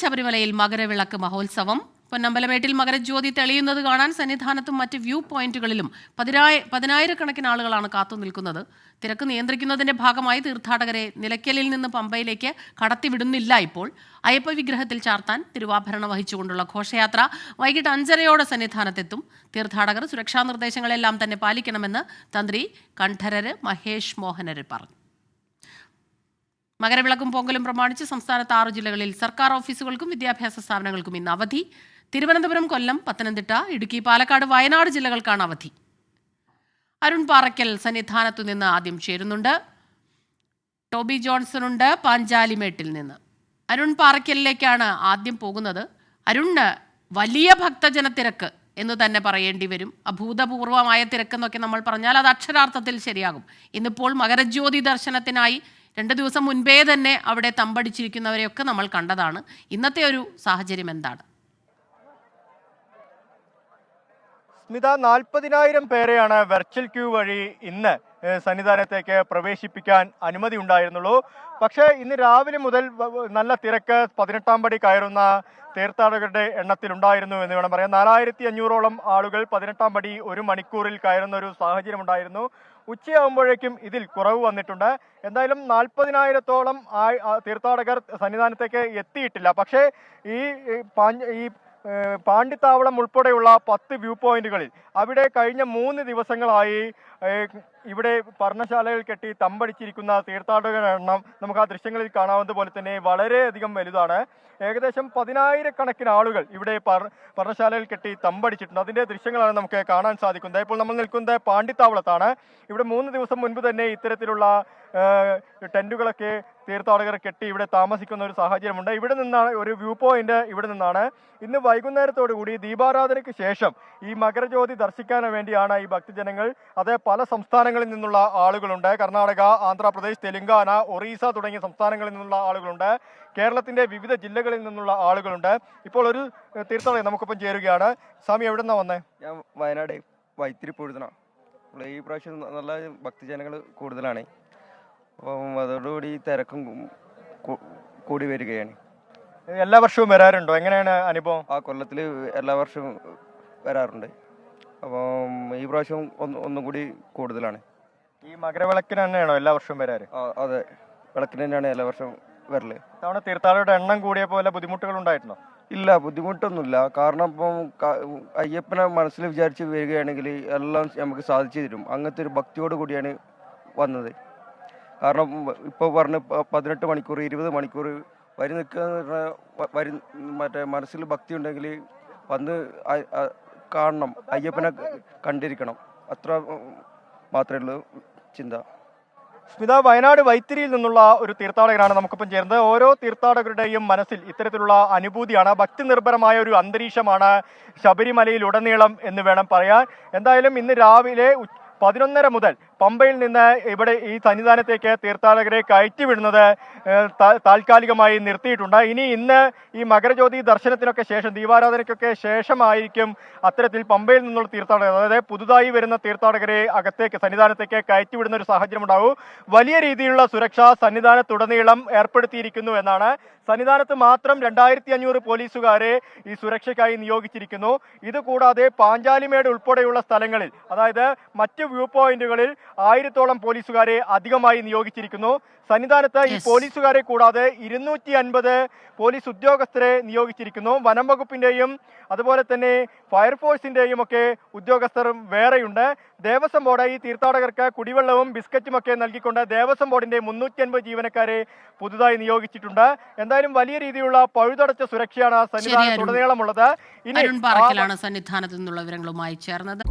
ശബരിമലയിൽ മകരവിളക്ക് മഹോത്സവം. പൊന്നമ്പലമേട്ടിൽ മകരജ്യോതി തെളിയുന്നത് കാണാൻ സന്നിധാനത്തും മറ്റ് വ്യൂ പോയിന്റുകളിലും പതിനായിരക്കണക്കിന് ആളുകളാണ് കാത്തുനിൽക്കുന്നത്. തിരക്ക് നിയന്ത്രിക്കുന്നതിന്റെ ഭാഗമായി തീർത്ഥാടകരെ നിലയ്ക്കലിൽ നിന്ന് പമ്പയിലേക്ക് കടത്തിവിടുന്നില്ല. ഇപ്പോൾ അയ്യപ്പ വിഗ്രഹത്തിൽ ചാർത്താൻ തിരുവാഭരണം വഹിച്ചുകൊണ്ടുള്ള ഘോഷയാത്ര വൈകിട്ട് 5:30 സന്നിധാനത്തെത്തും. തീർത്ഥാടകർ സുരക്ഷാ നിർദ്ദേശങ്ങളെല്ലാം തന്നെ പാലിക്കണമെന്ന് തന്ത്രി കണ്ഠരര് മഹേഷ് മോഹനര് പറഞ്ഞു. മകരവിളക്കും പൊങ്കലും പ്രമാണിച്ച് സംസ്ഥാനത്ത് 6 ജില്ലകളിൽ സർക്കാർ ഓഫീസുകൾക്കും വിദ്യാഭ്യാസ സ്ഥാപനങ്ങൾക്കും ഇന്ന് അവധി. തിരുവനന്തപുരം, കൊല്ലം, പത്തനംതിട്ട, ഇടുക്കി, പാലക്കാട്, വയനാട് ജില്ലകൾക്കാണ് അവധി. അരുൺ പാറയ്ക്കൽ സന്നിധാനത്തു നിന്ന് ആദ്യം ചേരുന്നുണ്ട്. ടോബി ജോൺസൺ ഉണ്ട് പാഞ്ചാലിമേട്ടിൽ നിന്ന്. അരുൺ പാറയ്ക്കലിലേക്കാണ് ആദ്യം പോകുന്നത്. അരുണ്, വലിയ ഭക്തജന തിരക്ക് എന്ന് തന്നെ പറയേണ്ടി വരും. അഭൂതപൂർവമായ തിരക്കെന്നൊക്കെ നമ്മൾ പറഞ്ഞാൽ അത് അക്ഷരാർത്ഥത്തിൽ ശരിയാകും. ഇന്നിപ്പോൾ മകരജ്യോതി ദർശനത്തിനായി 2 ദിവസം മുൻപേ തന്നെ അവിടെ തമ്പടിച്ചിരിക്കുന്നവരെയൊക്കെ നമ്മൾ കണ്ടതാണ്. ഇന്നത്തെ ഒരു സാഹചര്യം എന്താണ്? സ്മിത, 40,000 പേരെയാണ് വെർച്വൽ ക്യൂ വഴി ഇന്ന് സന്നിധാനത്തേക്ക് പ്രവേശിപ്പിക്കാൻ അനുമതി ഉണ്ടായിരുന്നുള്ളൂ. പക്ഷേ ഇന്ന് രാവിലെ മുതൽ നല്ല തിരക്ക് 18ാം പടി കയറുന്ന തീർത്ഥാടകരുടെ എണ്ണത്തിലുണ്ടായിരുന്നു എന്ന് വേണം പറയാൻ. 4500ഓളം ആളുകൾ 18ാം പടി 1 മണിക്കൂറിൽ കയറുന്ന ഒരു സാഹചര്യം ഉണ്ടായിരുന്നു. ഉച്ചയാകുമ്പോഴേക്കും ഇതിൽ കുറവ് വന്നിട്ടുണ്ട്. എന്തായാലും 40,000ഓളം തീർത്ഥാടകർ സന്നിധാനത്തേക്ക് എത്തിയിട്ടില്ല. പക്ഷേ ഈ പാണ്ടിത്താവളം ഉൾപ്പെടെയുള്ള 10 വ്യൂ പോയിന്റുകളിൽ അവിടെ കഴിഞ്ഞ 3 ദിവസങ്ങളായി ഇവിടെ പർണശാലകൾ കെട്ടി തമ്പടിച്ചിരിക്കുന്ന തീർത്ഥാടകരുടെ എണ്ണം നമുക്ക് ആ ദൃശ്യങ്ങളിൽ കാണാവുന്ന പോലെ തന്നെ വളരെയധികം വലുതാണ്. ഏകദേശം 10,000കണക്കിന് ആളുകൾ ഇവിടെ പർണശാലകൾ കെട്ടി തമ്പടിച്ചിട്ടുണ്ട്. അതിന്റെ ദൃശ്യങ്ങളാണ് നമുക്ക് കാണാൻ സാധിക്കുന്നത്. ഇപ്പോൾ നമ്മൾ നിൽക്കുന്നത് പാണ്ടിത്താവളത്താണ്. ഇവിടെ 3 ദിവസം മുൻപ് തന്നെ ഇത്തരത്തിലുള്ള ടെന്റുകളൊക്കെ തീർത്ഥാടകർ കെട്ടി ഇവിടെ താമസിക്കുന്ന ഒരു സാഹചര്യമുണ്ട്. ഇവിടെ നിന്നാണ് ഒരു വ്യൂ പോയിന്റ്. ഇവിടെ നിന്നാണ് ഇന്ന് വൈകുന്നേരത്തോടു കൂടി ദീപാരാധനയ്ക്ക് ശേഷം ഈ മകരജ്യോതി ദർശിക്കാൻ വേണ്ടിയാണ് ഈ ഭക്തജനങ്ങൾ. അത് പല സംസ്ഥാനങ്ങളിൽ നിന്നുള്ള ആളുകളുണ്ട്. കർണാടക, ആന്ധ്രാപ്രദേശ്, തെലുങ്കാന, ഒറീസ തുടങ്ങിയ സംസ്ഥാനങ്ങളിൽ നിന്നുള്ള ആളുകളുണ്ട്. കേരളത്തിന്റെ വിവിധ ജില്ലകളിൽ നിന്നുള്ള ആളുകളുണ്ട്. ഇപ്പോൾ ഒരു തീർത്ഥാടകൻ നമുക്കൊപ്പം ചേരുകയാണ്. സ്വാമി, എവിടെ നിന്നാ വന്നേ? ഞാൻ വയനാട് വൈത്തിരി പൊഴുതണ. ഈ പ്രാവശ്യം നല്ല ഭക്തജനങ്ങൾ കൂടുതലാണ്. അപ്പം അതോടുകൂടി തിരക്കും കൂടി വരികയാണ്. എല്ലാ വർഷവും വരാറുണ്ടോ? എങ്ങനെയാണ് അനുഭവം? ആ കൊല്ലത്തിൽ എല്ലാ വർഷവും വരാറുണ്ട്. അപ്പം ഈ പ്രാവശ്യം ഒന്നും കൂടി കൂടുതലാണ്. ഈ മകരവിളക്കിന് തന്നെയാണോ എല്ലാ വർഷവും വരാറ്? അതെ, വിളക്കിന് തന്നെയാണ് എല്ലാ വർഷവും വരല്. തവണ തീർത്ഥാടകരുടെ എണ്ണം കൂടിയ പോലെ ബുദ്ധിമുട്ടുകൾ ഉണ്ടായിരുന്നോ? ഇല്ല, ബുദ്ധിമുട്ടൊന്നുമില്ല. കാരണം ഇപ്പം അയ്യപ്പനെ മനസ്സിൽ വിചാരിച്ച് വരികയാണെങ്കിൽ എല്ലാം നമുക്ക് സാധിച്ചു തരും. അങ്ങനത്തെ ഒരു ഭക്തിയോട് കൂടിയാണ് വന്നത്. കാരണം ഇപ്പോൾ പറഞ്ഞ 18 മണിക്കൂർ 20 മണിക്കൂർ വരി നിൽക്കുക, മറ്റേ മനസ്സിൽ ഭക്തി ഉണ്ടെങ്കിൽ വന്ന് കാണണം, അയ്യപ്പനെ കണ്ടിരിക്കണം. അത്ര മാത്രമേ ഉള്ളൂ ചിന്ത. സ്മിത, വയനാട് വൈത്തിരിയിൽ നിന്നുള്ള ഒരു തീർത്ഥാടകനാണ് നമുക്കിപ്പം ചേർന്നത്. ഓരോ തീർത്ഥാടകരുടെയും മനസ്സിൽ ഇത്തരത്തിലുള്ള അനുഭൂതിയാണ്. ഭക്തി നിർഭരമായ ഒരു അന്തരീക്ഷമാണ് ശബരിമലയിലുടനീളം എന്ന് വേണം പറയാൻ. എന്തായാലും ഇന്ന് രാവിലെ 11:30 മുതൽ പമ്പയിൽ നിന്ന് ഇവിടെ ഈ സന്നിധാനത്തേക്ക് തീർത്ഥാടകരെ കയറ്റിവിടുന്നത് താൽക്കാലികമായി നിർത്തിയിട്ടുണ്ട്. ഇന്ന് ഈ മകരജ്യോതി ദർശനത്തിനൊക്കെ ശേഷം, ദീപാരാധനയ്ക്കൊക്കെ ശേഷമായിരിക്കും അത്തരത്തിൽ പമ്പയിൽ നിന്നുള്ള തീർത്ഥാടകർ, അതായത് പുതുതായി വരുന്ന തീർത്ഥാടകരെ സന്നിധാനത്തേക്ക് കയറ്റിവിടുന്ന ഒരു സാഹചര്യം ഉണ്ടാവും. വലിയ രീതിയിലുള്ള സുരക്ഷ സന്നിധാനത്തുടനീളം ഏർപ്പെടുത്തിയിരിക്കുന്നു എന്നാണ്. സന്നിധാനത്ത് മാത്രം 2500 പോലീസുകാരെ ഈ സുരക്ഷയ്ക്കായി നിയോഗിച്ചിരിക്കുന്നു. ഇതുകൂടാതെ പാഞ്ചാലിമേട് ഉൾപ്പെടെയുള്ള സ്ഥലങ്ങളിൽ, അതായത് മറ്റ് വ്യൂ പോയിന്റുകളിൽ 1000ഓളം പോലീസുകാരെ അധികമായി നിയോഗിച്ചിരിക്കുന്നു. സന്നിധാനത്ത് ഈ പോലീസുകാരെ കൂടാതെ 250 പോലീസ് ഉദ്യോഗസ്ഥരെ നിയോഗിച്ചിരിക്കുന്നു. വനം വകുപ്പിന്റെയും അതുപോലെ തന്നെ ഫയർഫോഴ്സിന്റെയും ഒക്കെ ഉദ്യോഗസ്ഥർ വേറെയുണ്ട്. ദേവസ്വം ബോർഡ് ഈ തീർത്ഥാടകർക്ക് കുടിവെള്ളവും ബിസ്ക്കറ്റും ഒക്കെ നൽകിക്കൊണ്ട് ദേവസ്വം ബോർഡിന്റെ 350 ജീവനക്കാരെ പുതുതായി നിയോഗിച്ചിട്ടുണ്ട്. എന്തായാലും വലിയ രീതിയിലുള്ള പഴുതടച്ച സുരക്ഷയാണ് സന്നിധാനത്തുടനീളമുള്ളത്. അരുൺ പാറയ്ക്കലാണ് സന്നിധാനത്ത് നിന്നുള്ള വിവരങ്ങളുമായി ചേർന്നത്.